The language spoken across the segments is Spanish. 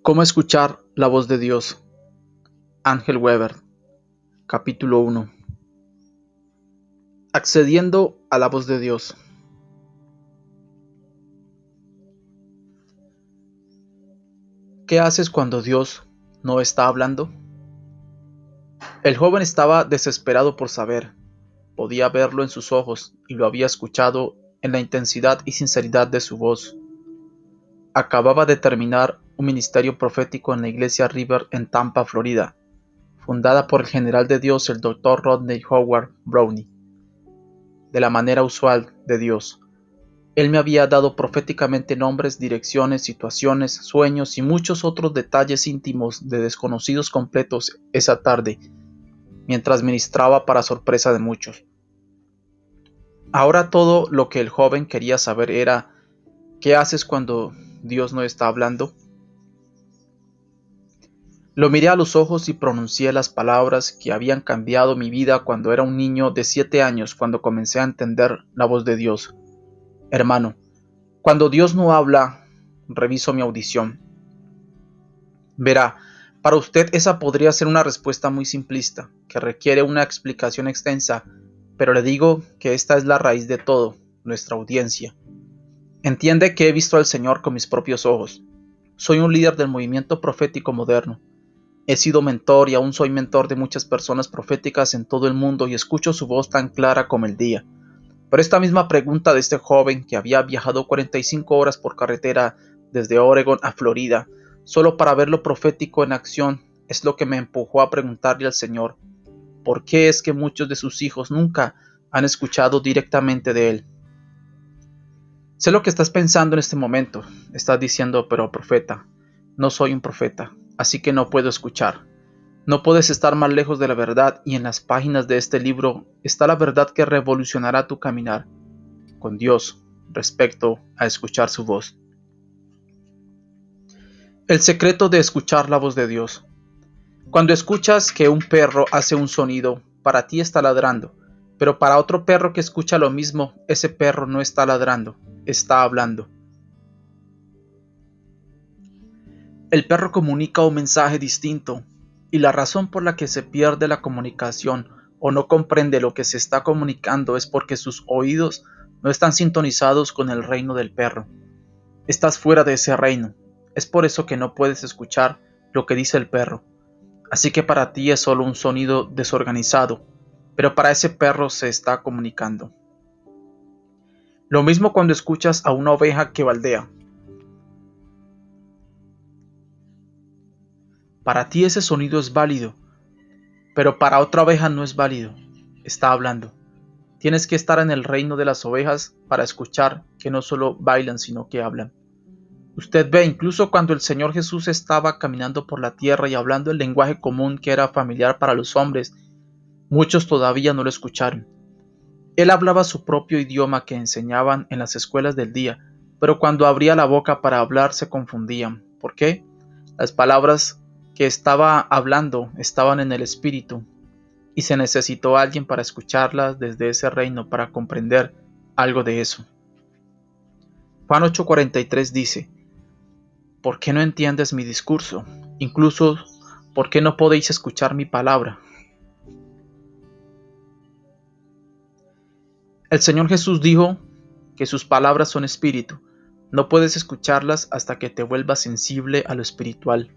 ¿Cómo escuchar la voz de Dios? Ángel Weber, capítulo 1. Accediendo a la voz de Dios. ¿Qué haces cuando Dios no está hablando? El joven estaba desesperado por saber. Podía verlo en sus ojos y lo había escuchado en la intensidad y sinceridad de su voz. Acababa de terminar un ministerio profético en la iglesia River en Tampa, Florida, fundada por el general de Dios, el Dr. Rodney Howard Browne, de la manera usual de Dios. Él me había dado proféticamente nombres, direcciones, situaciones, sueños y muchos otros detalles íntimos de desconocidos completos esa tarde, mientras ministraba para sorpresa de muchos. Ahora todo lo que el joven quería saber era, ¿qué haces cuando Dios no está hablando? Lo miré a los ojos y pronuncié las palabras que habían cambiado mi vida cuando era un niño de 7 años, cuando comencé a entender la voz de Dios. Hermano, cuando Dios no habla, reviso mi audición. Verá, para usted esa podría ser una respuesta muy simplista, que requiere una explicación extensa, pero le digo que esta es la raíz de todo, nuestra audiencia. Entiende que he visto al Señor con mis propios ojos. Soy un líder del movimiento profético moderno. He sido mentor y aún soy mentor de muchas personas proféticas en todo el mundo y escucho su voz tan clara como el día. Pero esta misma pregunta de este joven que había viajado 45 horas por carretera desde Oregon a Florida, solo para ver lo profético en acción, es lo que me empujó a preguntarle al Señor, ¿por qué es que muchos de sus hijos nunca han escuchado directamente de Él? Sé lo que estás pensando en este momento. Estás diciendo, pero profeta, no soy un profeta, así que no puedo escuchar. No puedes estar más lejos de la verdad y en las páginas de este libro está la verdad que revolucionará tu caminar con Dios respecto a escuchar su voz. El secreto de escuchar la voz de Dios. Cuando escuchas que un perro hace un sonido, para ti está ladrando, pero para otro perro que escucha lo mismo, ese perro no está ladrando, está hablando. El perro comunica un mensaje distinto, y la razón por la que se pierde la comunicación o no comprende lo que se está comunicando es porque sus oídos no están sintonizados con el reino del perro. Estás fuera de ese reino. Es por eso que no puedes escuchar lo que dice el perro. Así que para ti es solo un sonido desorganizado, pero para ese perro se está comunicando. Lo mismo cuando escuchas a una oveja que baldea. Para ti ese sonido es válido, pero para otra oveja no es válido. Está hablando. Tienes que estar en el reino de las ovejas para escuchar que no solo bailan, sino que hablan. Usted ve, incluso cuando el Señor Jesús estaba caminando por la tierra y hablando el lenguaje común que era familiar para los hombres, muchos todavía no lo escucharon. Él hablaba su propio idioma que enseñaban en las escuelas del día, pero cuando abría la boca para hablar se confundían. ¿Por qué? Las palabras que estaba hablando estaban en el espíritu, y se necesitó alguien para escucharlas desde ese reino para comprender algo de eso. Juan 8:43 dice, ¿por qué no entiendes mi discurso? Incluso, ¿por qué no podéis escuchar mi palabra? El Señor Jesús dijo que sus palabras son espíritu. No puedes escucharlas hasta que te vuelvas sensible a lo espiritual,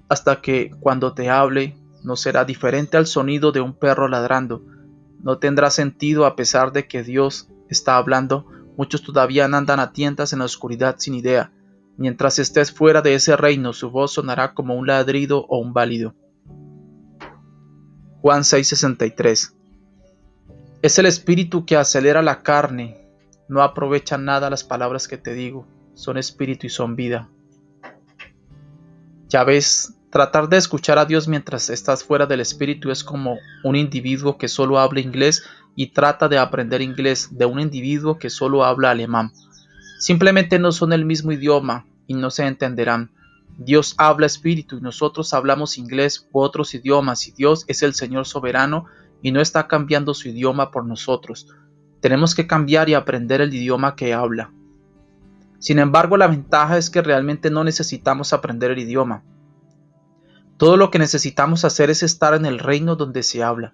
hasta que cuando te hable no será diferente al sonido de un perro ladrando. No tendrá sentido a pesar de que Dios está hablando. Muchos todavía andan a tientas en la oscuridad sin idea. Mientras estés fuera de ese reino, su voz sonará como un ladrido o un balido. Juan 6:63. Es el espíritu que acelera la carne. No aprovecha nada las palabras que te digo. Son espíritu y son vida. Ya ves, tratar de escuchar a Dios mientras estás fuera del espíritu es como un individuo que solo habla inglés y trata de aprender inglés de un individuo que solo habla alemán. Simplemente no son el mismo idioma y no se entenderán. Dios habla espíritu y nosotros hablamos inglés u otros idiomas y Dios es el Señor soberano y no está cambiando su idioma por nosotros. Tenemos que cambiar y aprender el idioma que habla. Sin embargo, la ventaja es que realmente no necesitamos aprender el idioma. Todo lo que necesitamos hacer es estar en el reino donde se habla.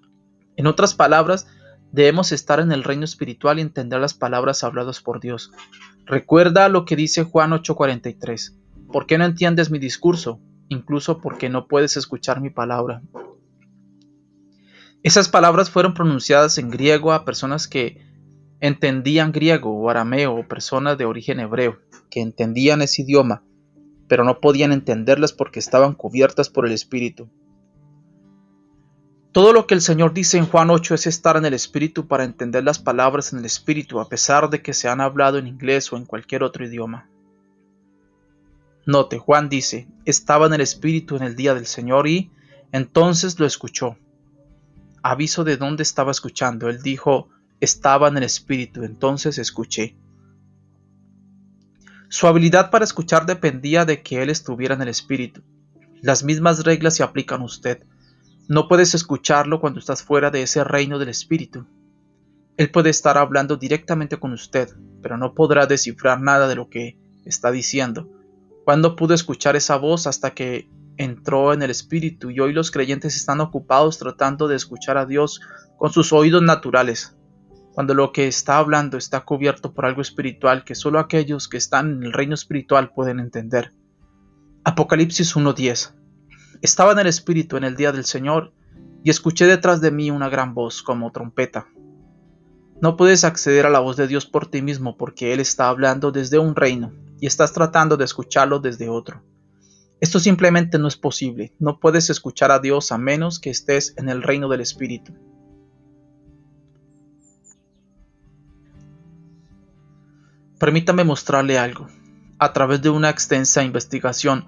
En otras palabras, debemos estar en el reino espiritual y entender las palabras habladas por Dios. Recuerda lo que dice Juan 8:43. ¿Por qué no entiendes mi discurso? Incluso porque no puedes escuchar mi palabra. Esas palabras fueron pronunciadas en griego a personas que entendían griego o arameo, o personas de origen hebreo, que entendían ese idioma, pero no podían entenderlas porque estaban cubiertas por el Espíritu. Todo lo que el Señor dice en Juan 8 es estar en el Espíritu para entender las palabras en el Espíritu, a pesar de que se han hablado en inglés o en cualquier otro idioma. Note, Juan dice, estaba en el Espíritu en el día del Señor y entonces lo escuchó. Aviso de dónde estaba escuchando. Él dijo, estaba en el Espíritu, entonces escuché. Su habilidad para escuchar dependía de que él estuviera en el Espíritu. Las mismas reglas se aplican a usted. No puedes escucharlo cuando estás fuera de ese reino del Espíritu. Él puede estar hablando directamente con usted, pero no podrá descifrar nada de lo que está diciendo. Juan no pudo escuchar esa voz hasta que entró en el Espíritu, y hoy los creyentes están ocupados tratando de escuchar a Dios con sus oídos naturales, cuando lo que está hablando está cubierto por algo espiritual que solo aquellos que están en el reino espiritual pueden entender. Apocalipsis 1:10. Estaba en el Espíritu en el día del Señor, y escuché detrás de mí una gran voz como trompeta. No puedes acceder a la voz de Dios por ti mismo porque Él está hablando desde un reino y estás tratando de escucharlo desde otro. Esto simplemente no es posible. No puedes escuchar a Dios a menos que estés en el reino del Espíritu. Permítame mostrarle algo. A través de una extensa investigación,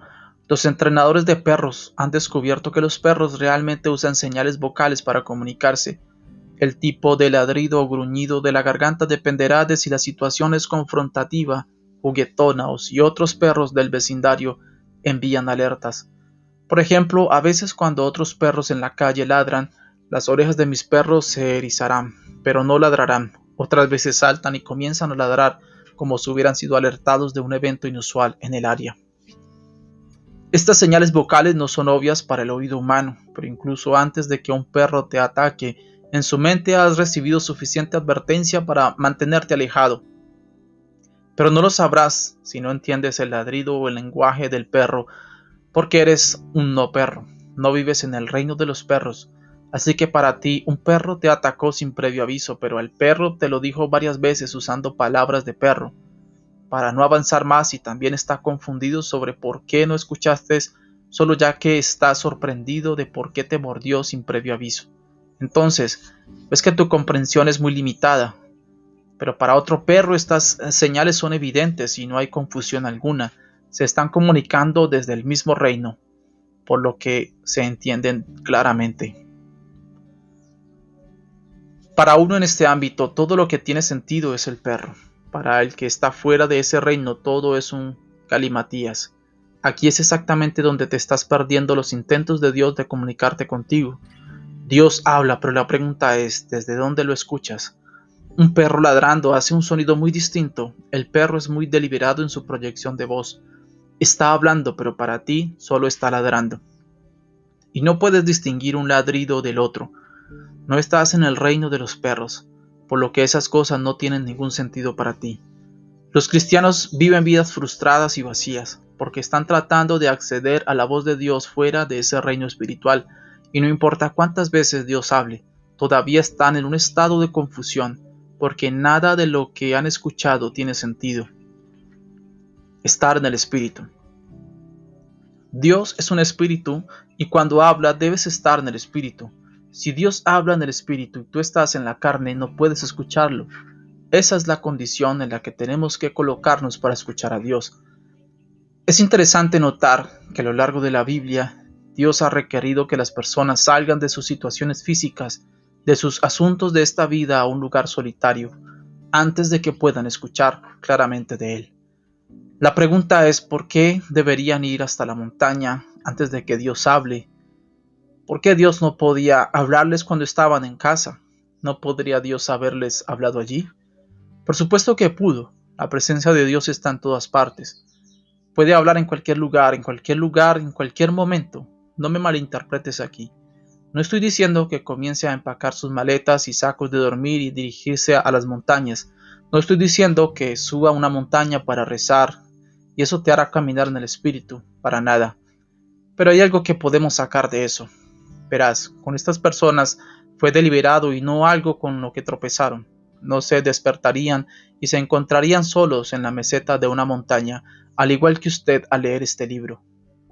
los entrenadores de perros han descubierto que los perros realmente usan señales vocales para comunicarse. El tipo de ladrido o gruñido de la garganta dependerá de si la situación es confrontativa, juguetona o si otros perros del vecindario envían alertas. Por ejemplo, a veces cuando otros perros en la calle ladran, las orejas de mis perros se erizarán, pero no ladrarán. Otras veces saltan y comienzan a ladrar como si hubieran sido alertados de un evento inusual en el área. Estas señales vocales no son obvias para el oído humano, pero incluso antes de que un perro te ataque, en su mente has recibido suficiente advertencia para mantenerte alejado. Pero no lo sabrás si no entiendes el ladrido o el lenguaje del perro, porque eres un no perro, no vives en el reino de los perros. Así que para ti un perro te atacó sin previo aviso, pero el perro te lo dijo varias veces usando palabras de perro, para no avanzar más, y también está confundido sobre por qué no escuchaste, solo ya que está sorprendido de por qué te mordió sin previo aviso. Entonces, ves que tu comprensión es muy limitada, pero para otro perro estas señales son evidentes y no hay confusión alguna. Se están comunicando desde el mismo reino, por lo que se entienden claramente. Para uno en este ámbito, todo lo que tiene sentido es el perro. Para el que está fuera de ese reino, todo es un galimatías. Aquí es exactamente donde te estás perdiendo los intentos de Dios de comunicarte contigo. Dios habla, pero la pregunta es, ¿desde dónde lo escuchas? Un perro ladrando hace un sonido muy distinto. El perro es muy deliberado en su proyección de voz. Está hablando, pero para ti solo está ladrando. Y no puedes distinguir un ladrido del otro. No estás en el reino de los perros, por lo que esas cosas no tienen ningún sentido para ti. Los cristianos viven vidas frustradas y vacías, porque están tratando de acceder a la voz de Dios fuera de ese reino espiritual, y no importa cuántas veces Dios hable, todavía están en un estado de confusión, porque nada de lo que han escuchado tiene sentido. Estar en el Espíritu. Dios es un espíritu y cuando habla debes estar en el espíritu. Si Dios habla en el espíritu y tú estás en la carne, no puedes escucharlo. Esa es la condición en la que tenemos que colocarnos para escuchar a Dios. Es interesante notar que a lo largo de la Biblia, Dios ha requerido que las personas salgan de sus situaciones físicas, de sus asuntos de esta vida a un lugar solitario, antes de que puedan escuchar claramente de Él. La pregunta es, ¿por qué deberían ir hasta la montaña antes de que Dios hable? ¿Por qué Dios no podía hablarles cuando estaban en casa? ¿No podría Dios haberles hablado allí? Por supuesto que pudo. La presencia de Dios está en todas partes. Puede hablar en cualquier lugar, en cualquier momento. No me malinterpretes aquí. No estoy diciendo que comience a empacar sus maletas y sacos de dormir y dirigirse a las montañas. No estoy diciendo que suba a una montaña para rezar y eso te hará caminar en el espíritu, para nada. Pero hay algo que podemos sacar de eso. Verás, con estas personas fue deliberado y no algo con lo que tropezaron. No se despertarían y se encontrarían solos en la meseta de una montaña, al igual que usted al leer este libro.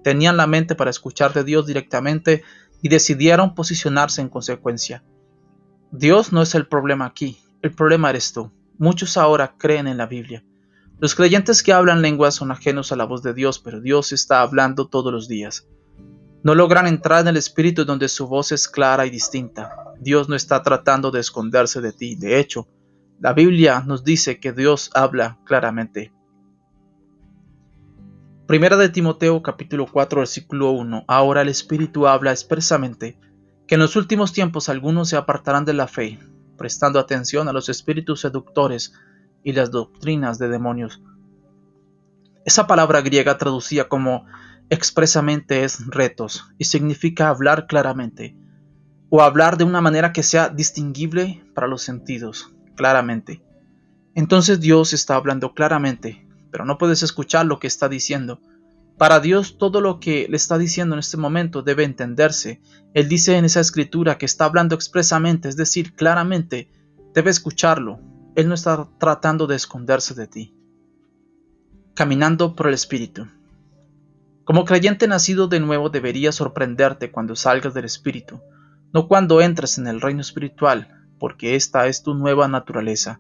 Tenían la mente para escuchar de Dios directamente y decidieron posicionarse en consecuencia. Dios no es el problema aquí, el problema eres tú. Muchos ahora creen en la Biblia. Los creyentes que hablan lenguas son ajenos a la voz de Dios, pero Dios está hablando todos los días. No logran entrar en el espíritu donde su voz es clara y distinta. Dios no está tratando de esconderse de ti. De hecho, la Biblia nos dice que Dios habla claramente. Primera de Timoteo capítulo 4 versículo 1. Ahora el Espíritu habla expresamente que en los últimos tiempos algunos se apartarán de la fe, prestando atención a los espíritus seductores y las doctrinas de demonios. Esa palabra griega traducida como expresamente es retos y significa hablar claramente o hablar de una manera que sea distinguible para los sentidos, claramente. Entonces Dios está hablando claramente, pero no puedes escuchar lo que está diciendo. Para Dios todo lo que le está diciendo en este momento debe entenderse. Él dice en esa escritura que está hablando expresamente, es decir, claramente, debe escucharlo. Él no está tratando de esconderse de ti. Caminando por el Espíritu. Como creyente nacido de nuevo debería sorprenderte cuando salgas del Espíritu, no cuando entres en el reino espiritual, porque esta es tu nueva naturaleza.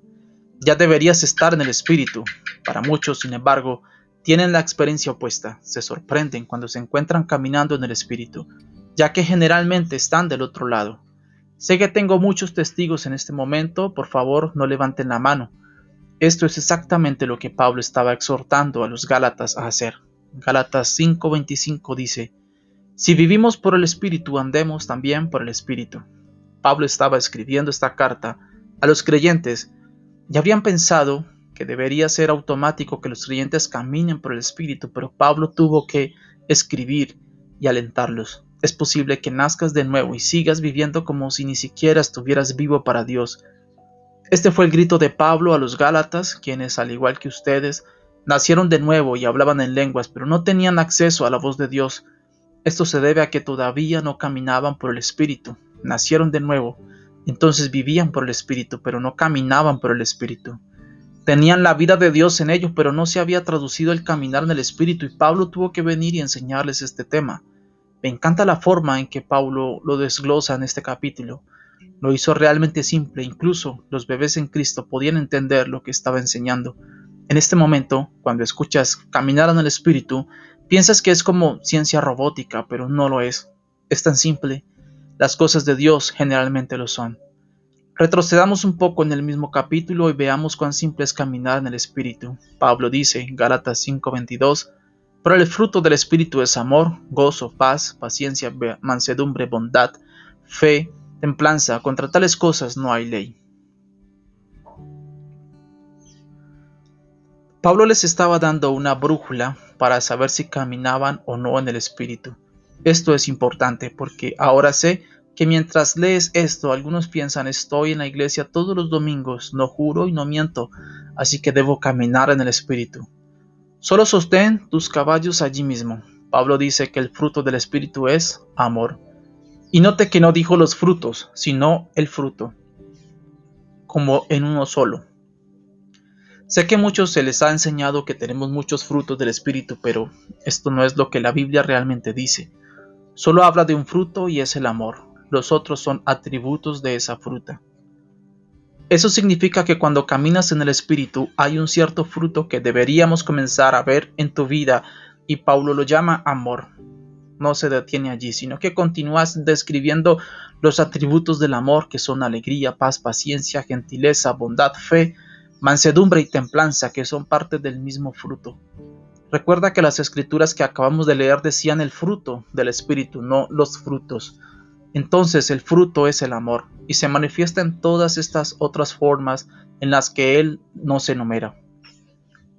Ya deberías estar en el Espíritu. Para muchos, sin embargo, tienen la experiencia opuesta. Se sorprenden cuando se encuentran caminando en el Espíritu, ya que generalmente están del otro lado. Sé que tengo muchos testigos en este momento, por favor no levanten la mano. Esto es exactamente lo que Pablo estaba exhortando a los Gálatas a hacer. Gálatas 5:25 dice: si vivimos por el Espíritu, andemos también por el Espíritu. Pablo estaba escribiendo esta carta a los creyentes. Ya habían pensado que debería ser automático que los creyentes caminen por el Espíritu, pero Pablo tuvo que escribir y alentarlos. Es posible que nazcas de nuevo y sigas viviendo como si ni siquiera estuvieras vivo para Dios. Este fue el grito de Pablo a los Gálatas, quienes, al igual que ustedes, nacieron de nuevo y hablaban en lenguas, pero no tenían acceso a la voz de Dios. Esto se debe a que todavía no caminaban por el Espíritu. Nacieron de nuevo, entonces vivían por el Espíritu, pero no caminaban por el Espíritu. Tenían la vida de Dios en ellos, pero no se había traducido el caminar en el Espíritu, y Pablo tuvo que venir y enseñarles este tema. Me encanta la forma en que Pablo lo desglosa en este capítulo. Lo hizo realmente simple, incluso los bebés en Cristo podían entender lo que estaba enseñando. En este momento, cuando escuchas caminar en el Espíritu, piensas que es como ciencia robótica, pero no lo es. Es tan simple. Las cosas de Dios generalmente lo son. Retrocedamos un poco en el mismo capítulo y veamos cuán simple es caminar en el Espíritu. Pablo dice en Gálatas 5:22, pero el fruto del Espíritu es amor, gozo, paz, paciencia, mansedumbre, bondad, fe, templanza. Contra tales cosas no hay ley. Pablo les estaba dando una brújula para saber si caminaban o no en el Espíritu. Esto es importante porque ahora sé que mientras lees esto, algunos piensan: estoy en la iglesia todos los domingos, no juro y no miento, así que debo caminar en el Espíritu. Solo sostén tus caballos allí mismo. Pablo dice que el fruto del Espíritu es amor. Y note que no dijo los frutos, sino el fruto, como en uno solo. Sé que a muchos se les ha enseñado que tenemos muchos frutos del Espíritu, pero esto no es lo que la Biblia realmente dice. Solo habla de un fruto y es el amor. Los otros son atributos de esa fruta. Eso significa que cuando caminas en el Espíritu hay un cierto fruto que deberíamos comenzar a ver en tu vida, y Pablo lo llama amor. No se detiene allí, sino que continúas describiendo los atributos del amor, que son alegría, paz, paciencia, gentileza, bondad, fe, mansedumbre y templanza, que son parte del mismo fruto. Recuerda que las escrituras que acabamos de leer decían el fruto del Espíritu, no los frutos. Entonces el fruto es el amor, y se manifiesta en todas estas otras formas en las que él no se enumera.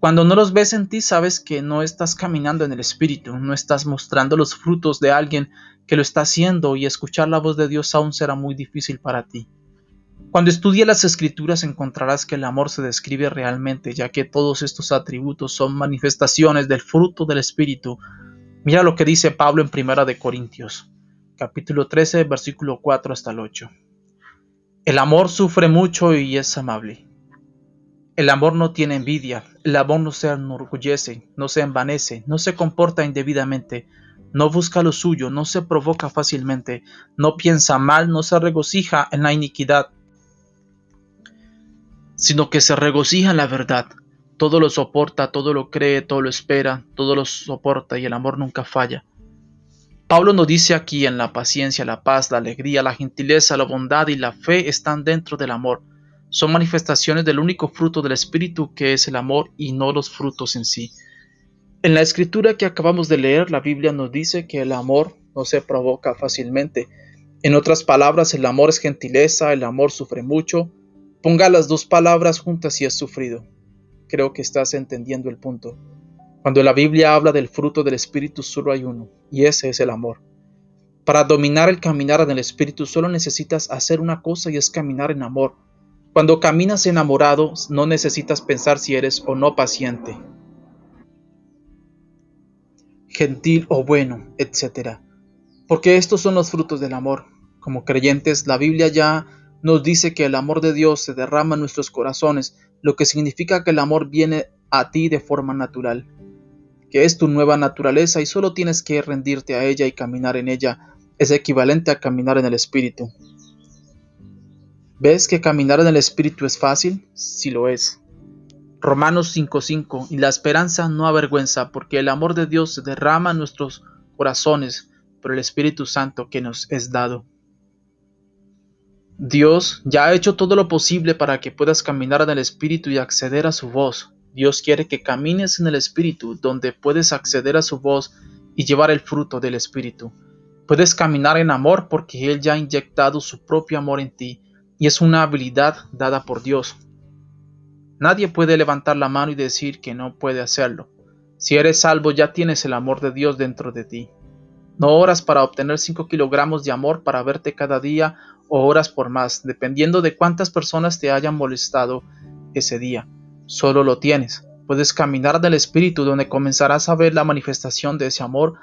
Cuando no los ves en ti, sabes que no estás caminando en el Espíritu, no estás mostrando los frutos de alguien que lo está haciendo, y escuchar la voz de Dios aún será muy difícil para ti. Cuando estudies las Escrituras encontrarás que el amor se describe realmente, ya que todos estos atributos son manifestaciones del fruto del Espíritu. Mira lo que dice Pablo en Primera de Corintios, capítulo 13, versículo 4 hasta el 8. El amor sufre mucho y es amable. El amor no tiene envidia, el amor no se enorgullece, no se envanece, no se comporta indebidamente, no busca lo suyo, no se provoca fácilmente, no piensa mal, no se regocija en la iniquidad, sino que se regocija en la verdad. Todo lo soporta, todo lo cree, todo lo espera, todo lo soporta, y el amor nunca falla. Pablo nos dice aquí: en la paciencia, la paz, la alegría, la gentileza, la bondad y la fe están dentro del amor. Son manifestaciones del único fruto del Espíritu, que es el amor, y no los frutos en sí. En la escritura que acabamos de leer, la Biblia nos dice que el amor no se provoca fácilmente. En otras palabras, el amor es gentileza, el amor sufre mucho. Ponga las dos palabras juntas y es sufrido. Creo que estás entendiendo el punto. Cuando la Biblia habla del fruto del Espíritu, solo hay uno, y ese es el amor. Para dominar el caminar en el Espíritu solo necesitas hacer una cosa, y es caminar en amor. Cuando caminas enamorado, no necesitas pensar si eres o no paciente, gentil o bueno, etcétera. Porque estos son los frutos del amor. Como creyentes, la Biblia ya nos dice que el amor de Dios se derrama en nuestros corazones, lo que significa que el amor viene a ti de forma natural, que es tu nueva naturaleza, y solo tienes que rendirte a ella y caminar en ella. Es equivalente a caminar en el Espíritu. ¿Ves que caminar en el Espíritu es fácil? Sí lo es. Romanos 5:5: y la esperanza no avergüenza, porque el amor de Dios se derrama en nuestros corazones por el Espíritu Santo que nos es dado. Dios ya ha hecho todo lo posible para que puedas caminar en el Espíritu y acceder a su voz. Dios quiere que camines en el Espíritu, donde puedes acceder a su voz y llevar el fruto del Espíritu. Puedes caminar en amor porque Él ya ha inyectado su propio amor en ti, y es una habilidad dada por Dios. Nadie puede levantar la mano y decir que no puede hacerlo. Si eres salvo, ya tienes el amor de Dios dentro de ti. No oras para obtener 5 kilogramos de amor para verte cada día, o oras por más, dependiendo de cuántas personas te hayan molestado ese día. Solo lo tienes. Puedes caminar del Espíritu, donde comenzarás a ver la manifestación de ese amor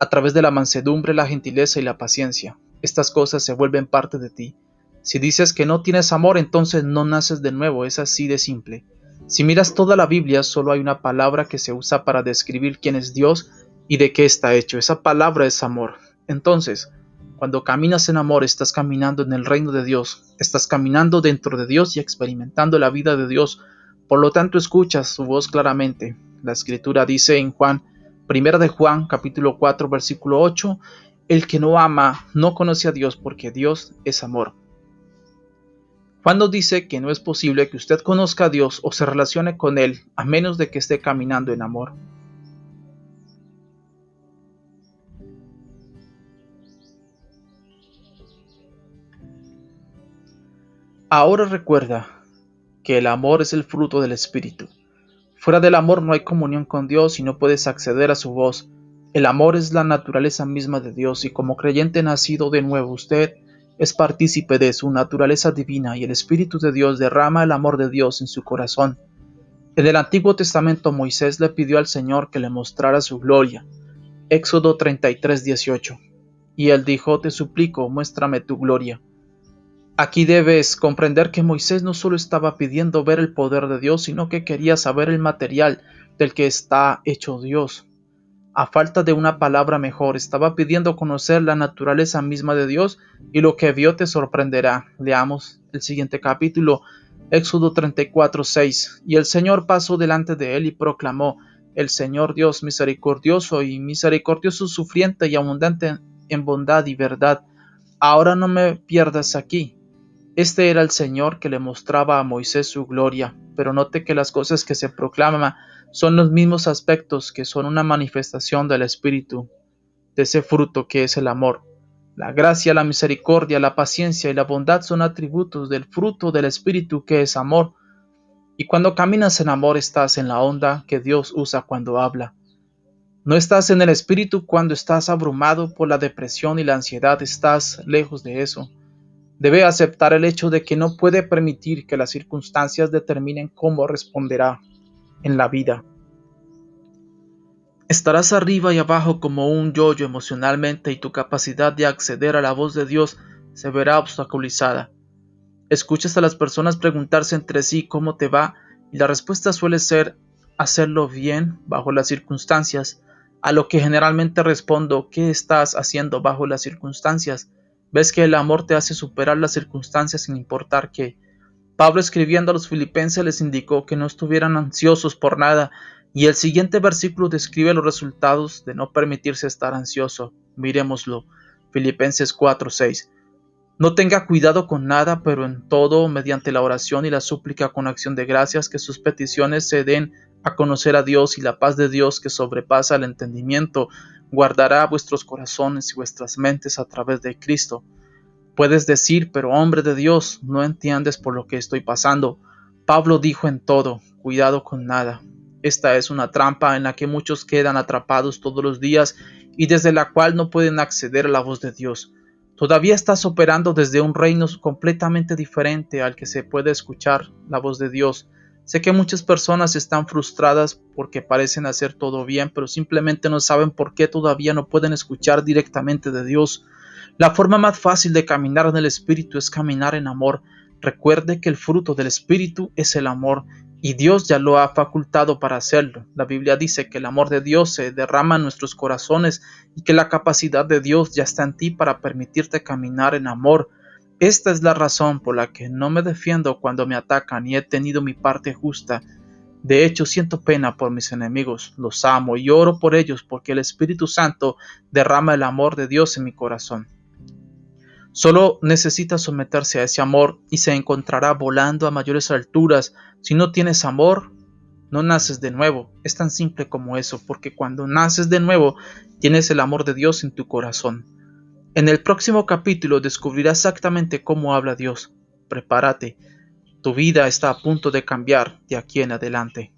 a través de la mansedumbre, la gentileza y la paciencia. Estas cosas se vuelven parte de ti. Si dices que no tienes amor, entonces no naces de nuevo. Es así de simple. Si miras toda la Biblia, solo hay una palabra que se usa para describir quién es Dios y de qué está hecho. Esa palabra es amor. Entonces, cuando caminas en amor, estás caminando en el reino de Dios, estás caminando dentro de Dios y experimentando la vida de Dios. Por lo tanto, escuchas su voz claramente. La escritura dice en Juan, primera de Juan, capítulo 4, versículo 8: el que no ama no conoce a Dios, porque Dios es amor. Juan nos dice que no es posible que usted conozca a Dios o se relacione con Él a menos de que esté caminando en amor. Ahora recuerda que el amor es el fruto del Espíritu. Fuera del amor no hay comunión con Dios y no puedes acceder a su voz. El amor es la naturaleza misma de Dios, y como creyente nacido de nuevo, usted es partícipe de su naturaleza divina, y el Espíritu de Dios derrama el amor de Dios en su corazón. En el Antiguo Testamento, Moisés le pidió al Señor que le mostrara su gloria. Éxodo 33:18. Y él dijo: te suplico, muéstrame tu gloria. Aquí debes comprender que Moisés no solo estaba pidiendo ver el poder de Dios, sino que quería saber el material del que está hecho Dios. A falta de una palabra mejor, estaba pidiendo conocer la naturaleza misma de Dios, y lo que vio te sorprenderá. Leamos el siguiente capítulo, Éxodo 34:6. Y el Señor pasó delante de él y proclamó: el Señor Dios misericordioso y misericordioso, sufriente y abundante en bondad y verdad. Ahora no me pierdas aquí. Este era el Señor que le mostraba a Moisés su gloria, pero note que las cosas que se proclaman son los mismos aspectos, que son una manifestación del Espíritu, de ese fruto que es el amor. La gracia, la misericordia, la paciencia y la bondad son atributos del fruto del Espíritu, que es amor. Y cuando caminas en amor estás en la onda que Dios usa cuando habla. No estás en el espíritu cuando estás abrumado por la depresión y la ansiedad, estás lejos de eso. Debe aceptar el hecho de que no puede permitir que las circunstancias determinen cómo responderá en la vida. Estarás arriba y abajo como un yo-yo emocionalmente y tu capacidad de acceder a la voz de Dios se verá obstaculizada. Escuchas a las personas preguntarse entre sí cómo te va y la respuesta suele ser hacerlo bien bajo las circunstancias, a lo que generalmente respondo, ¿qué estás haciendo bajo las circunstancias? ¿Ves que el amor te hace superar las circunstancias sin importar qué? Pablo escribiendo a los filipenses les indicó que no estuvieran ansiosos por nada, y el siguiente versículo describe los resultados de no permitirse estar ansioso. Miremoslo. Filipenses 4:6. No tenga cuidado con nada, pero en todo, mediante la oración y la súplica con acción de gracias, que sus peticiones se den a conocer a Dios, y la paz de Dios, que sobrepasa el entendimiento, guardará vuestros corazones y vuestras mentes a través de Cristo. Puedes decir, pero hombre de Dios, no entiendes por lo que estoy pasando. Pablo dijo en todo, cuidado con nada. Esta es una trampa en la que muchos quedan atrapados todos los días y desde la cual no pueden acceder a la voz de Dios. Todavía estás operando desde un reino completamente diferente al que se puede escuchar la voz de Dios. Sé que muchas personas están frustradas porque parecen hacer todo bien, pero simplemente no saben por qué todavía no pueden escuchar directamente de Dios. La forma más fácil de caminar en el Espíritu es caminar en amor. Recuerde que el fruto del Espíritu es el amor y Dios ya lo ha facultado para hacerlo. La Biblia dice que el amor de Dios se derrama en nuestros corazones y que la capacidad de Dios ya está en ti para permitirte caminar en amor. Esta es la razón por la que no me defiendo cuando me atacan y he tenido mi parte justa. De hecho, siento pena por mis enemigos, los amo y oro por ellos porque el Espíritu Santo derrama el amor de Dios en mi corazón. Solo necesita someterse a ese amor y se encontrará volando a mayores alturas. Si no tienes amor, no naces de nuevo. Es tan simple como eso, porque cuando naces de nuevo, tienes el amor de Dios en tu corazón. En el próximo capítulo descubrirás exactamente cómo habla Dios. Prepárate, tu vida está a punto de cambiar de aquí en adelante.